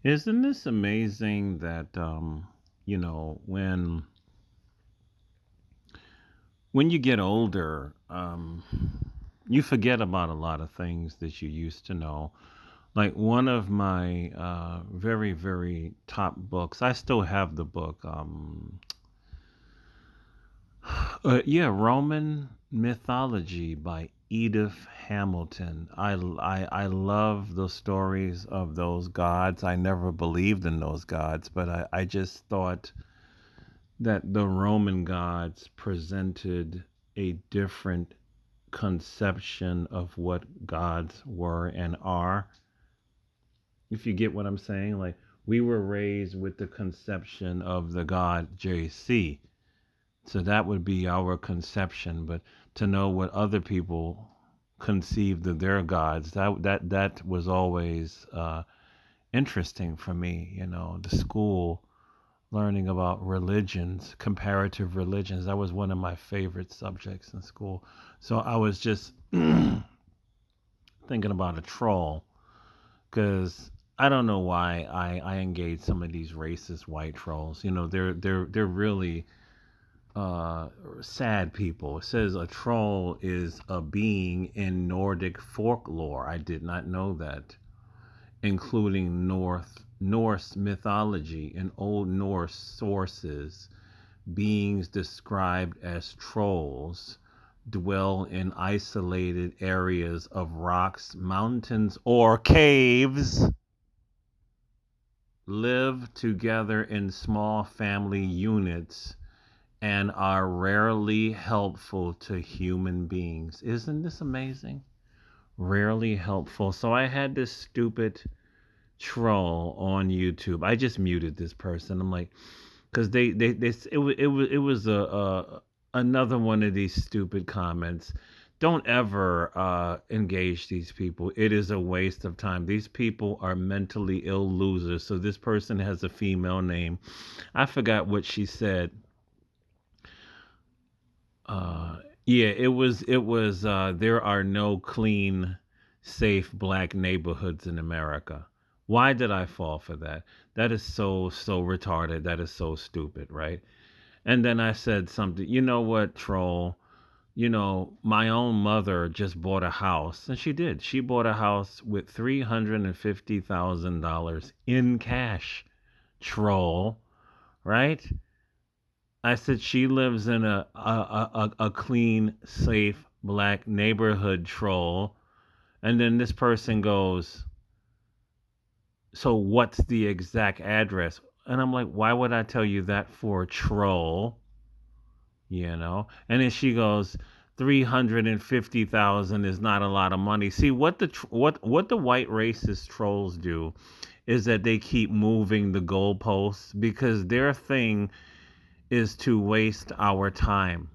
Isn't this amazing that when you get older, you forget about a lot of things that you used to know. Like one of my very very top books, I still have the book. Yeah, Roman Mythology by Edith Hamilton. I love the stories of those gods. I never believed in those gods, but I just thought that the Roman gods presented a different conception of what gods were and are. If you get what I'm saying, like we were raised with the conception of the god JC. So that would be our conception, but to know what other people conceived of their gods, that was always interesting for me. The school learning about religions, comparative religions. That was one of my favorite subjects in school. So I was just thinking about a troll because I don't know why I engage some of these racist white trolls. They're really sad people. It says a troll is a being in Nordic folklore. I did not know that, including Norse mythology and Old Norse sources. Beings described as trolls dwell in isolated areas of rocks, mountains, or caves, live together in small family units, and are rarely helpful to human beings. Isn't this amazing? Rarely helpful. So I had this stupid troll on YouTube. I just muted this person. I'm like, because it was a another one of these stupid comments. Don't ever engage these people. It is a waste of time. These people are mentally ill losers. So this person has a female name. I forgot what she said. Yeah, it was there are no clean, safe black neighborhoods in America. Why did I fall for that? That is so retarded. That is so stupid, right? And then I said something, you know what, troll? My own mother just bought a house, and she did. She bought a house with $350,000 in cash, troll, right? I said she lives in a clean, safe black neighborhood, troll. And then this person goes, so what's the exact address? And I'm like, why would I tell you that for, troll? And then she goes, 350,000 is not a lot of money. See what the white racist trolls do is that they keep moving the goalposts because their thing is to waste our time.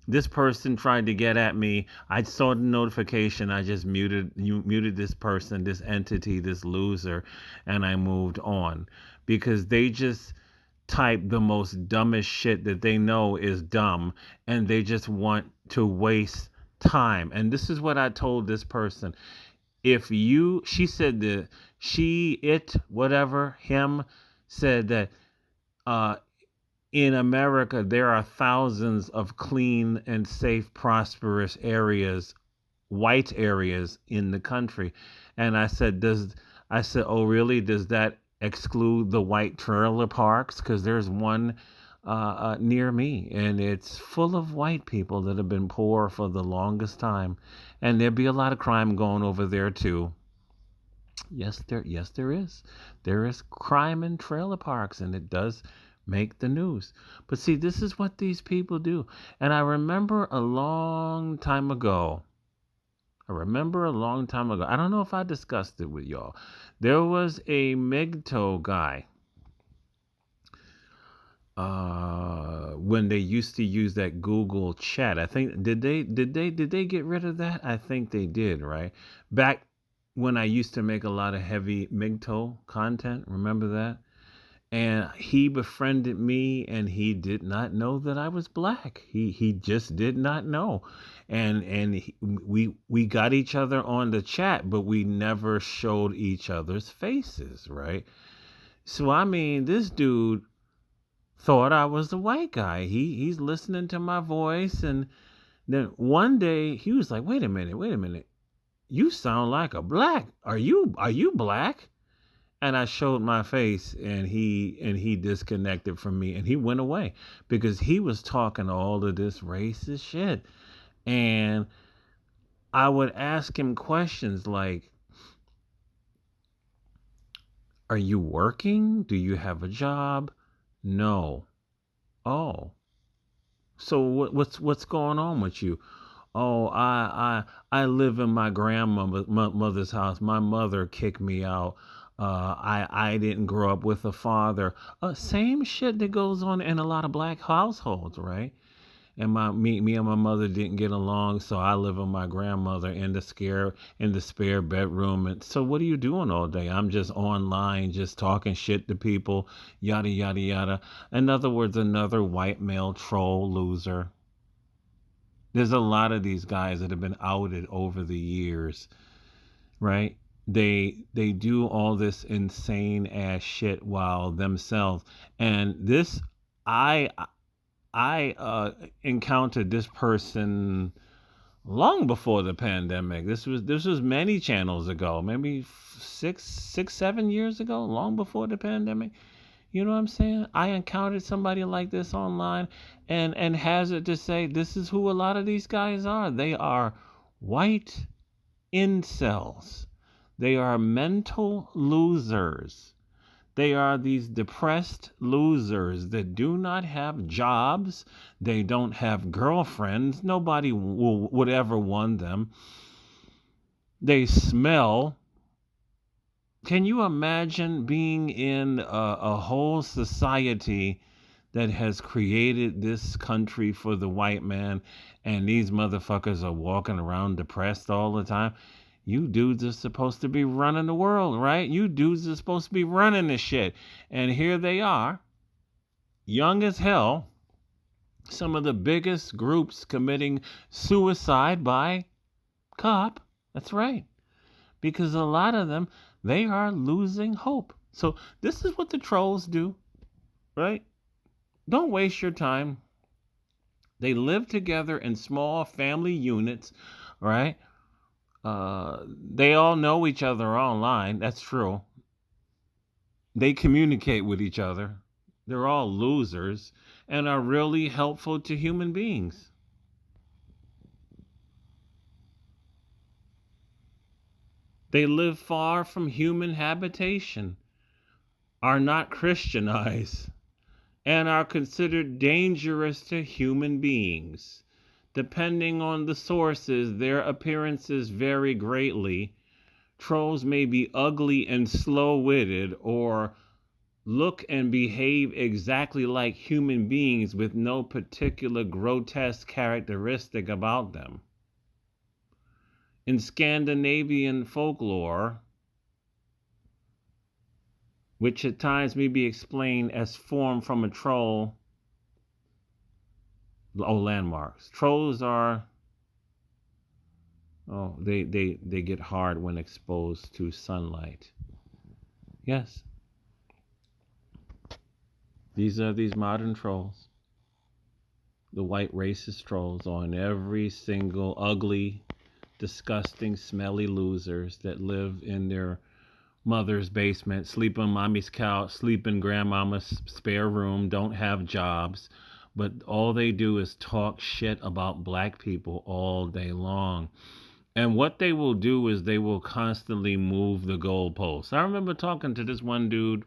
This person tried to get at me. I saw the notification. I just muted this person, this entity, this loser, and I moved on because they just type the most dumbest shit that they know is dumb, and they just want to waste time. And this is what I told this person. If you she said that she it whatever him said that uh in America, there are thousands of clean and safe, prosperous areas, white areas in the country. And I said, oh, really? Does that exclude the white trailer parks? Because there's one near me, and it's full of white people that have been poor for the longest time. And there'd be a lot of crime going over there, too. Yes, there is. There is crime in trailer parks, and it does make the news. But see, this is what these people do. And I remember a long time ago. I don't know if I discussed it with y'all. There was a MGTOW guy. When they used to use that Google Chat, I think did they get rid of that? I think they did, right? Back when I used to make a lot of heavy MGTOW content, remember that? and he befriended me, and he did not know that I was black. He just did not know. We got each other on the chat, but we never showed each other's faces, right? So I mean, this dude thought I was the white guy. He's listening to my voice, and then one day he was like, wait a minute. You sound like a black. Are you black?" And I showed my face, and he disconnected from me, and he went away because he was talking all of this racist shit. And I would ask him questions like, "Are you working? Do you have a job?" "No." "Oh. So what's going on with you?" "Oh, I live in my grandmother's house. My mother kicked me out. I didn't grow up with a father." Same shit that goes on in a lot of black households, right? And me and my mother didn't get along, so I live with my grandmother in the spare bedroom. And so what are you doing all day? "I'm just online, just talking shit to people, yada yada yada." In other words, another white male troll loser. There's a lot of these guys that have been outed over the years, right? They do all this insane ass shit while themselves. And this I I encountered this person long before the pandemic. This was many channels ago, maybe 7 years ago, long before the pandemic. You know what I'm saying? I encountered somebody like this online, and hazard to say this is who a lot of these guys are. They are white incels. They are mental losers. They are these depressed losers that do not have jobs. They don't have girlfriends. Nobody would ever want them. They smell. Can you imagine being in a whole society that has created this country for the white man, and these motherfuckers are walking around depressed all the time? You dudes are supposed to be running the world, right? You dudes are supposed to be running this shit. And here they are, young as hell, some of the biggest groups committing suicide by cop. That's right. Because a lot of them, they are losing hope. So this is what the trolls do, right? Don't waste your time. They live together in small family units, right? They all know each other online. That's true. They communicate with each other. They're all losers and are really helpful to human beings. They live far from human habitation, are not Christianized, and are considered dangerous to human beings. Depending on the sources, their appearances vary greatly. Trolls may be ugly and slow witted, or look and behave exactly like human beings with no particular grotesque characteristic about them. In Scandinavian folklore, which at times may be explained as formed from a troll, landmarks. Trolls are, they get hard when exposed to sunlight. Yes, these are these modern trolls. The white racist trolls on every single ugly, disgusting, smelly losers that live in their mother's basement, sleep on mommy's couch, sleep in grandmama's spare room, don't have jobs, but all they do is talk shit about black people all day long. And what they will do is they will constantly move the goalposts. I remember talking to this one dude,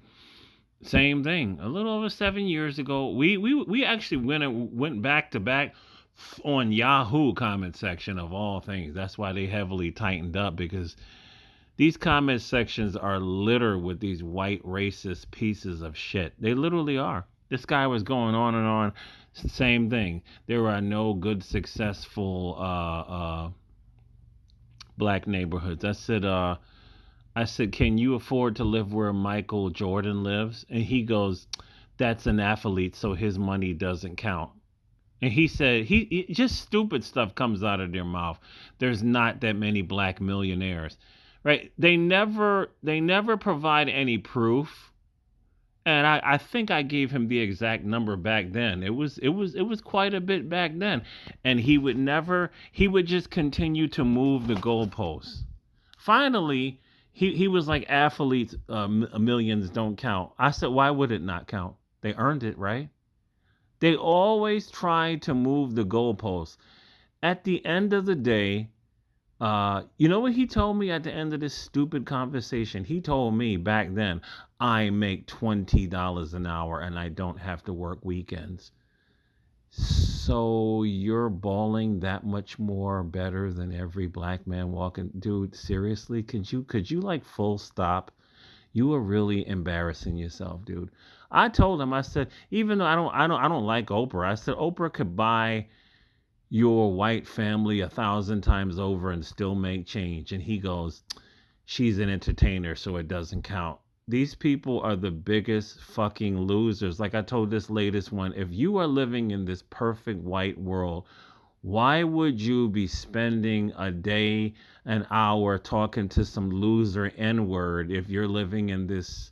same thing, a little over 7 years ago. We actually went back to back on Yahoo comment section of all things. That's why they heavily tightened up, because these comment sections are littered with these white racist pieces of shit. They literally are. This guy was going on and on. Same thing. There are no good, successful black neighborhoods. I said, I said, "Can you afford to live where Michael Jordan lives?" And he goes, "That's an athlete, so his money doesn't count." And he said, just stupid stuff comes out of their mouth. There's not that many black millionaires, right? They never provide any proof. And I think I gave him the exact number back then. It was quite a bit back then. And he would just continue to move the goalposts. Finally, he was like, athletes, millions don't count. I said, why would it not count? They earned it, right? They always try to move the goalposts. At the end of the day, you know what he told me at the end of this stupid conversation? He told me back then, I make $20 an hour and I don't have to work weekends. So you're balling that much more better than every black man walking, dude? Seriously, could you like full stop? You are really embarrassing yourself, dude. I told him, I said, even though I don't like Oprah, I said Oprah could buy your white family 1,000 times over and still make change. And he goes, she's an entertainer, so it doesn't count. These people are the biggest fucking losers. Like I told this latest one, if you are living in this perfect white world, why would you be spending a day, an hour talking to some loser N word if you're living in this,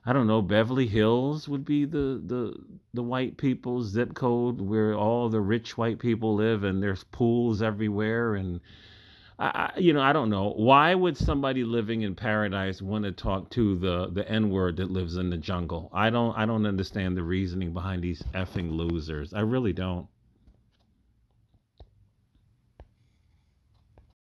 I don't know, Beverly Hills would be the white people's zip code where all the rich white people live and there's pools everywhere and I don't know. Why would somebody living in paradise want to talk to the N word that lives in the jungle? I don't understand the reasoning behind these effing losers. I really don't.